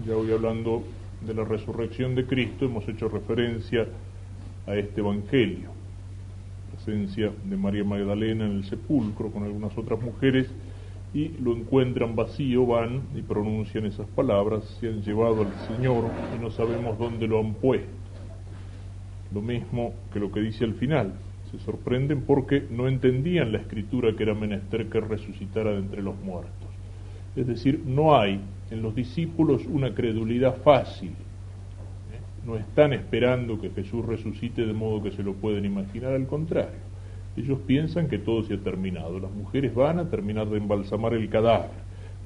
Ya hoy hablando de la resurrección de Cristo hemos hecho referencia a este evangelio, presencia de María Magdalena en el sepulcro con algunas otras mujeres, y lo encuentran vacío, van y pronuncian esas palabras: se han llevado al Señor y no sabemos dónde lo han puesto. Lo mismo que lo que dice al final: se sorprenden porque no entendían la escritura que era menester que resucitara de entre los muertos. Es decir, no hay en los discípulos una credulidad fácil. No están esperando que Jesús resucite de modo que se lo pueden imaginar, al contrario. Ellos piensan que todo se ha terminado. Las mujeres van a terminar de embalsamar el cadáver.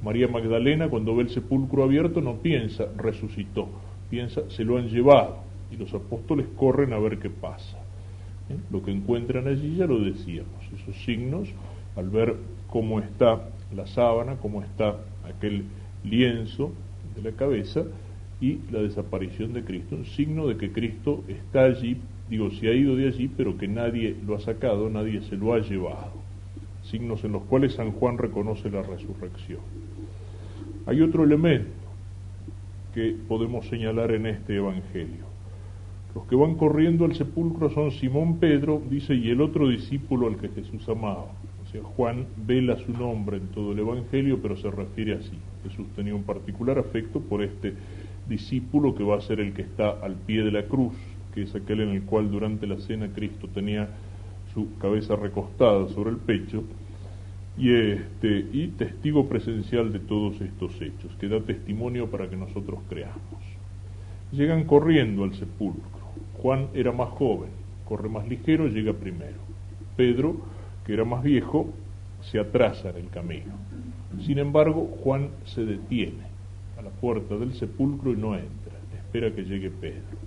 María Magdalena, cuando ve el sepulcro abierto, no piensa resucitó, piensa se lo han llevado, y los apóstoles corren a ver qué pasa. Lo que encuentran allí ya lo decíamos, esos signos, al ver cómo está la sábana, cómo está aquel lienzo de la cabeza y la desaparición de Cristo, un signo de que Cristo está allí, se ha ido de allí, pero que nadie lo ha sacado, nadie se lo ha llevado. Signos en los cuales San Juan reconoce la resurrección. Hay otro elemento que podemos señalar en este evangelio. Los que van corriendo al sepulcro son Simón Pedro, dice, y el otro discípulo al que Jesús amaba. O sea, Juan vela su nombre en todo el evangelio, pero se refiere así. Jesús tenía un particular afecto por este discípulo que va a ser el que está al pie de la cruz, que es aquel en el cual durante la cena Cristo tenía su cabeza recostada sobre el pecho, y testigo presencial de todos estos hechos, que da testimonio para que nosotros creamos. Llegan corriendo al sepulcro. Juan era más joven, corre más ligero, llega primero. Pedro, que era más viejo, se atrasa en el camino. Sin embargo, Juan se detiene a la puerta del sepulcro y no entra, espera que llegue Pedro.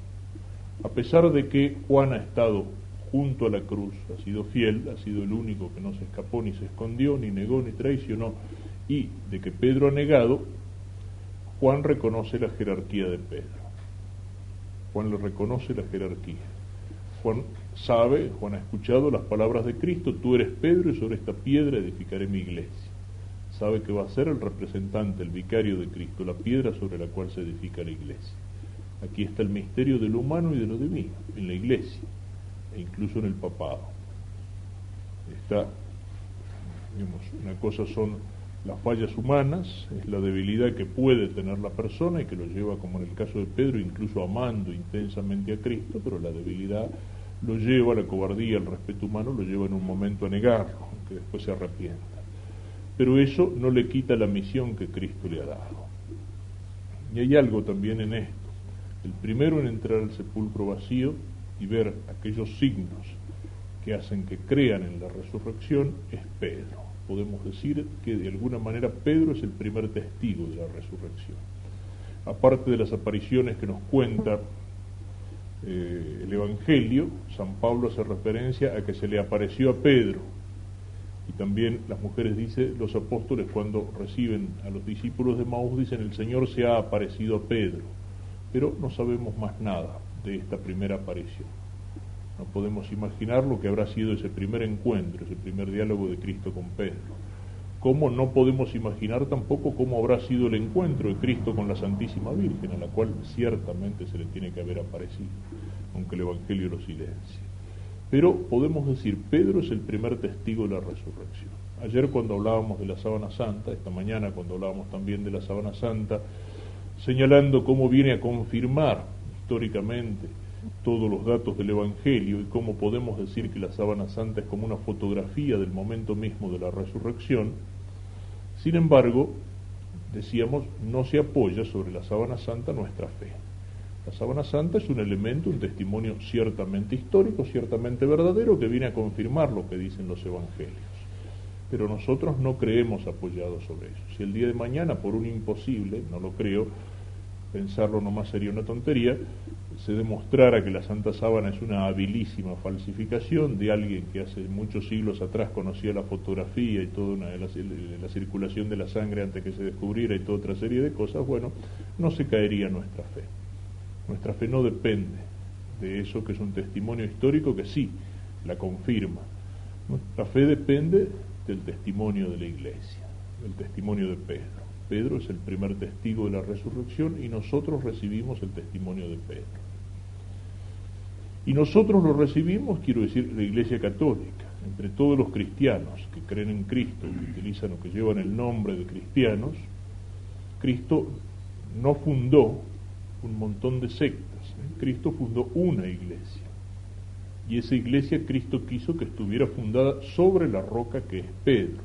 A pesar de que Juan ha estado junto a la cruz, ha sido fiel, ha sido el único que no se escapó, ni se escondió, ni negó, ni traicionó, y de que Pedro ha negado, Juan reconoce la jerarquía de Pedro. Juan le reconoce la jerarquía. Juan sabe, Juan ha escuchado las palabras de Cristo: tú eres Pedro y sobre esta piedra edificaré mi iglesia. Sabe que va a ser el representante, el vicario de Cristo, la piedra sobre la cual se edifica la iglesia. Aquí está el misterio de lo humano y de lo divino, en la iglesia, e incluso en el papado. Una cosa son las fallas humanas, es la debilidad que puede tener la persona y que lo lleva, como en el caso de Pedro, incluso amando intensamente a Cristo, pero la debilidad lo lleva, la cobardía, el respeto humano lo lleva en un momento a negarlo, aunque después se arrepienta. Pero eso no le quita la misión que Cristo le ha dado. Y hay algo también en esto. El primero en entrar al sepulcro vacío y ver aquellos signos que hacen que crean en la resurrección es Pedro. Podemos decir que de alguna manera Pedro es el primer testigo de la resurrección. Aparte de las apariciones que nos cuenta el Evangelio, San Pablo hace referencia a que se le apareció a Pedro, y también las mujeres dicen, los apóstoles cuando reciben a los discípulos de Maús dicen: el Señor se ha aparecido a Pedro, pero no sabemos más nada de esta primera aparición. No podemos imaginar lo que habrá sido ese primer encuentro, ese primer diálogo de Cristo con Pedro. ¿Cómo no podemos imaginar tampoco cómo habrá sido el encuentro de Cristo con la Santísima Virgen, a la cual ciertamente se le tiene que haber aparecido, aunque el Evangelio lo silencie? Pero podemos decir, Pedro es el primer testigo de la resurrección. Ayer cuando hablábamos de la sábana santa, esta mañana cuando hablábamos también de la sábana santa, señalando cómo viene a confirmar históricamente todos los datos del Evangelio y cómo podemos decir que la sábana santa es como una fotografía del momento mismo de la resurrección. Sin embargo, decíamos, no se apoya sobre la sábana santa nuestra fe. La sábana santa es un elemento, un testimonio ciertamente histórico, ciertamente verdadero, que viene a confirmar lo que dicen los evangelios. Pero nosotros no creemos apoyados sobre eso. Si el día de mañana, por un imposible, no lo creo, pensarlo nomás sería una tontería, se demostrara que la Santa Sábana es una habilísima falsificación de alguien que hace muchos siglos atrás conocía la fotografía y toda la circulación de la sangre antes que se descubriera y toda otra serie de cosas, bueno, no se caería nuestra fe. Nuestra fe no depende de eso, que es un testimonio histórico que sí la confirma. Nuestra fe depende del testimonio de la Iglesia, del testimonio de Pedro. Pedro es el primer testigo de la resurrección y nosotros recibimos el testimonio de Pedro. Y nosotros lo recibimos, quiero decir, la Iglesia Católica, entre todos los cristianos que creen en Cristo, que utilizan o que llevan el nombre de cristianos. Cristo no fundó un montón de sectas, Cristo fundó una iglesia. Y esa iglesia Cristo quiso que estuviera fundada sobre la roca que es Pedro.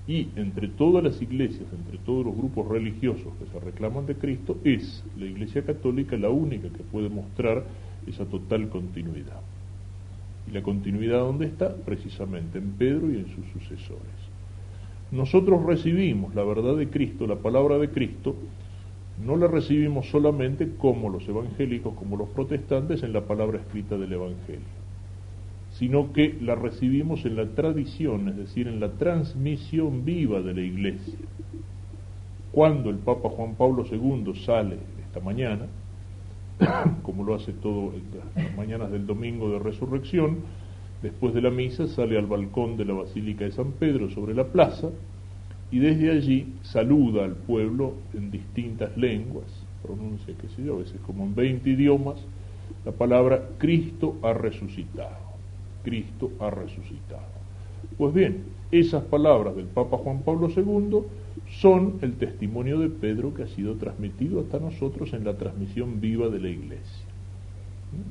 Y entre todas las iglesias, entre todos los grupos religiosos que se reclaman de Cristo, es la Iglesia Católica la única que puede mostrar esa total continuidad. Y la continuidad, ¿dónde está? Precisamente en Pedro y en sus sucesores. Nosotros recibimos la verdad de Cristo, la palabra de Cristo, no la recibimos solamente como los evangélicos, como los protestantes, en la palabra escrita del Evangelio, sino que la recibimos en la tradición, es decir, en la transmisión viva de la Iglesia. Cuando el Papa Juan Pablo II sale esta mañana, como lo hace todo las mañanas del domingo de resurrección, después de la misa sale al balcón de la Basílica de San Pedro sobre la plaza y desde allí saluda al pueblo en distintas lenguas, pronuncia, qué sé yo, a veces como en 20 idiomas, la palabra Cristo ha resucitado. Cristo ha resucitado. Pues bien, esas palabras del Papa Juan Pablo II son el testimonio de Pedro que ha sido transmitido hasta nosotros en la transmisión viva de la Iglesia.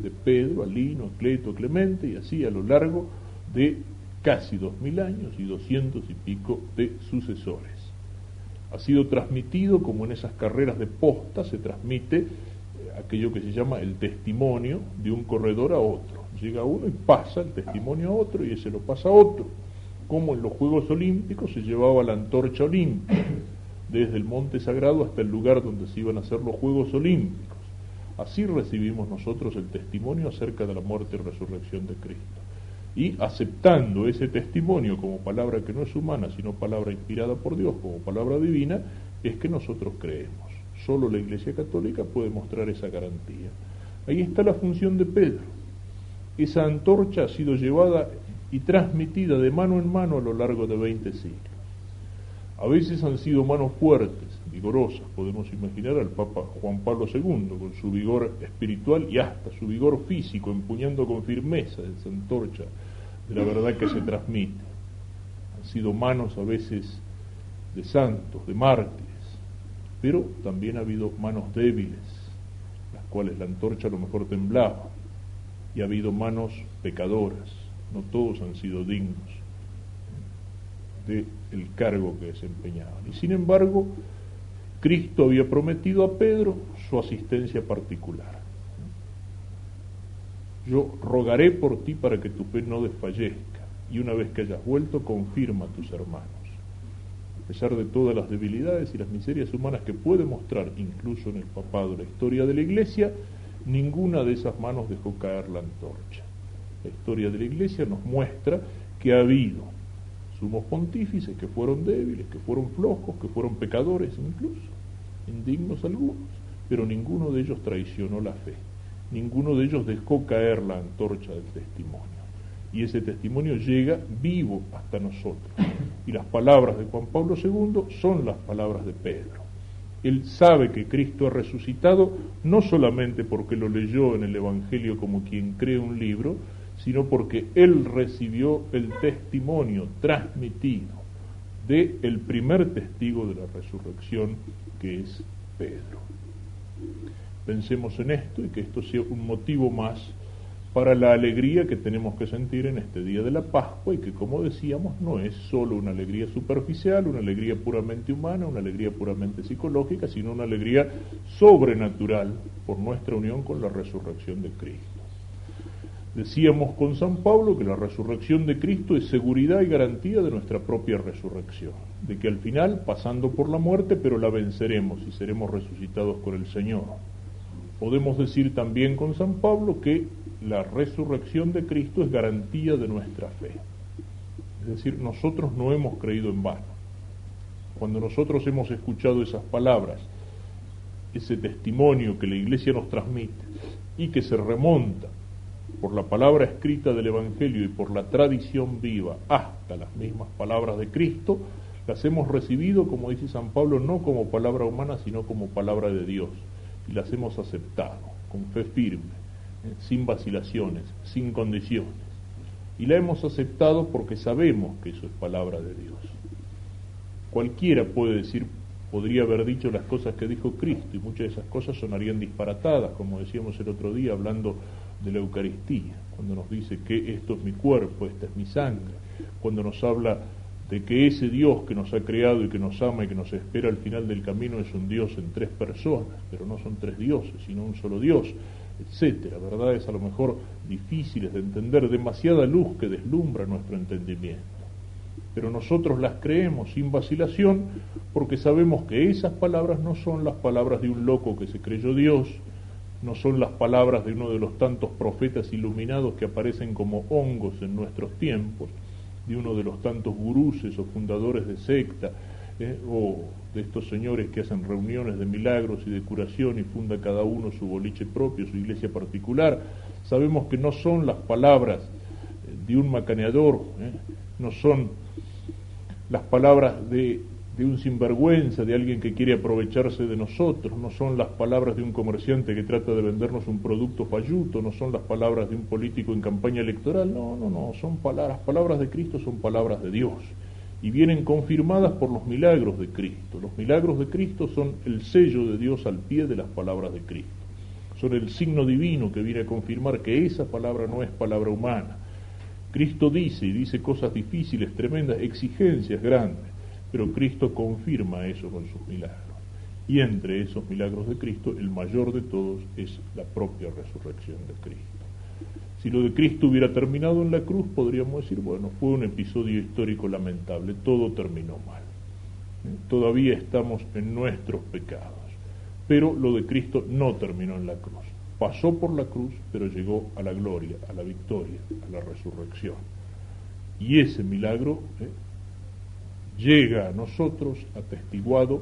De Pedro a Lino, a Cleto, a Clemente, y así a lo largo de casi 2000 años y 200 y pico de sucesores. Ha sido transmitido como en esas carreras de posta se transmite aquello que se llama el testimonio de un corredor a otro. Llega uno y pasa el testimonio a otro y ese lo pasa a otro. Como en los Juegos Olímpicos se llevaba la antorcha olímpica, desde el monte sagrado hasta el lugar donde se iban a hacer los Juegos Olímpicos. Así recibimos nosotros el testimonio acerca de la muerte y resurrección de Cristo. Y aceptando ese testimonio como palabra que no es humana, sino palabra inspirada por Dios, como palabra divina, es que nosotros creemos. Solo la Iglesia Católica puede mostrar esa garantía. Ahí está la función de Pedro. Esa antorcha ha sido llevada y transmitida de mano en mano a lo largo de 20 siglos. A veces han sido manos fuertes, vigorosas, podemos imaginar al Papa Juan Pablo II, con su vigor espiritual y hasta su vigor físico, empuñando con firmeza esa antorcha de la verdad que se transmite. Han sido manos a veces de santos, de mártires, pero también ha habido manos débiles, las cuales la antorcha a lo mejor temblaba. Y ha habido manos pecadoras, no todos han sido dignos del cargo que desempeñaban. Y sin embargo, Cristo había prometido a Pedro su asistencia particular. Yo rogaré por ti para que tu fe no desfallezca, y una vez que hayas vuelto, confirma a tus hermanos. A pesar de todas las debilidades y las miserias humanas que puede mostrar, incluso en el papado, la historia de la Iglesia, ninguna de esas manos dejó caer la antorcha. La historia de la Iglesia nos muestra que ha habido sumos pontífices que fueron débiles, que fueron flojos, que fueron pecadores incluso, indignos algunos, pero ninguno de ellos traicionó la fe, ninguno de ellos dejó caer la antorcha del testimonio. Y ese testimonio llega vivo hasta nosotros. Y las palabras de Juan Pablo II son las palabras de Pedro. Él sabe que Cristo ha resucitado no solamente porque lo leyó en el Evangelio como quien cree un libro, sino porque él recibió el testimonio transmitido del primer testigo de la resurrección, que es Pedro. Pensemos en esto y que esto sea un motivo más para la alegría que tenemos que sentir en este día de la Pascua, y que, como decíamos, no es solo una alegría superficial, una alegría puramente humana, una alegría puramente psicológica, sino una alegría sobrenatural por nuestra unión con la resurrección de Cristo. Decíamos con San Pablo que la resurrección de Cristo es seguridad y garantía de nuestra propia resurrección, de que al final, pasando por la muerte, pero la venceremos y seremos resucitados con el Señor. Podemos decir también con San Pablo que la resurrección de Cristo es garantía de nuestra fe. Es decir, nosotros no hemos creído en vano. Cuando nosotros hemos escuchado esas palabras, ese testimonio que la Iglesia nos transmite y que se remonta por la palabra escrita del Evangelio y por la tradición viva hasta las mismas palabras de Cristo, Las hemos recibido, como dice San Pablo, no como palabra humana, sino como palabra de Dios. Y las hemos aceptado, con fe firme, sin vacilaciones, sin condiciones. Y la hemos aceptado porque sabemos que eso es palabra de Dios. Cualquiera puede decir, podría haber dicho las cosas que dijo Cristo, y muchas de esas cosas sonarían disparatadas, como decíamos el otro día hablando de la Eucaristía, cuando nos dice que esto es mi cuerpo, esta es mi sangre, cuando nos habla de que ese Dios que nos ha creado y que nos ama y que nos espera al final del camino es un Dios en tres personas, pero no son tres dioses, sino un solo Dios, etcétera, verdades a lo mejor difíciles de entender, demasiada luz que deslumbra nuestro entendimiento. Pero nosotros las creemos sin vacilación porque sabemos que esas palabras no son las palabras de un loco que se creyó Dios, no son las palabras de uno de los tantos profetas iluminados que aparecen como hongos en nuestros tiempos, de uno de los tantos guruses o fundadores de secta, o de estos señores que hacen reuniones de milagros y de curación y funda cada uno su boliche propio, su iglesia particular. Sabemos que no son las palabras de un macaneador, no son las palabras de un sinvergüenza, de alguien que quiere aprovecharse de nosotros, no son las palabras de un comerciante que trata de vendernos un producto falluto, no son las palabras de un político en campaña electoral, no, son palabras, las palabras de Cristo son palabras de Dios, y vienen confirmadas por los milagros de Cristo. Los milagros de Cristo son el sello de Dios al pie de las palabras de Cristo, son el signo divino que viene a confirmar que esa palabra no es palabra humana. Cristo dice, y dice cosas difíciles, tremendas, exigencias grandes, pero Cristo confirma eso con sus milagros. Y entre esos milagros de Cristo, el mayor de todos es la propia resurrección de Cristo. Si lo de Cristo hubiera terminado en la cruz, podríamos decir, bueno, fue un episodio histórico lamentable, todo terminó mal. Todavía estamos en nuestros pecados. Pero lo de Cristo no terminó en la cruz. Pasó por la cruz, pero llegó a la gloria, a la victoria, a la resurrección. Y ese milagro llega a nosotros atestiguado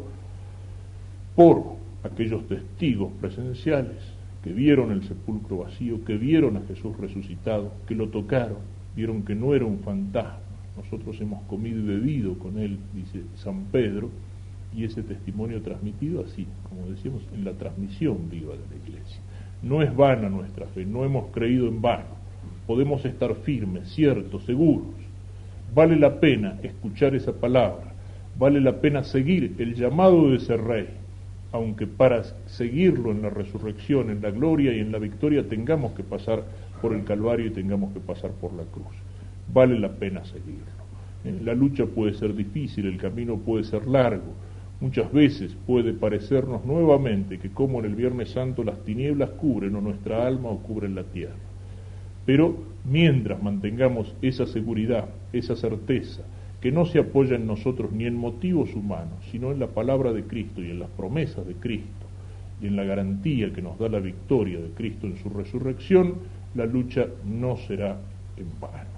por aquellos testigos presenciales que vieron el sepulcro vacío, que vieron a Jesús resucitado, que lo tocaron, vieron que no era un fantasma. Nosotros hemos comido y bebido con él, dice San Pedro, y ese testimonio transmitido así, como decíamos, en la transmisión viva de la Iglesia. No es vana nuestra fe, no hemos creído en vano, podemos estar firmes, ciertos, seguros. Vale la pena escuchar esa palabra, vale la pena seguir el llamado de ese Rey, aunque para seguirlo en la resurrección, en la gloria y en la victoria tengamos que pasar por el Calvario y tengamos que pasar por la cruz. Vale la pena seguirlo. La lucha puede ser difícil, el camino puede ser largo. Muchas veces puede parecernos nuevamente que como en el Viernes Santo las tinieblas cubren o nuestra alma o cubren la tierra. Pero mientras mantengamos esa seguridad, esa certeza, que no se apoya en nosotros ni en motivos humanos, sino en la palabra de Cristo y en las promesas de Cristo, y en la garantía que nos da la victoria de Cristo en su resurrección, la lucha no será en vano.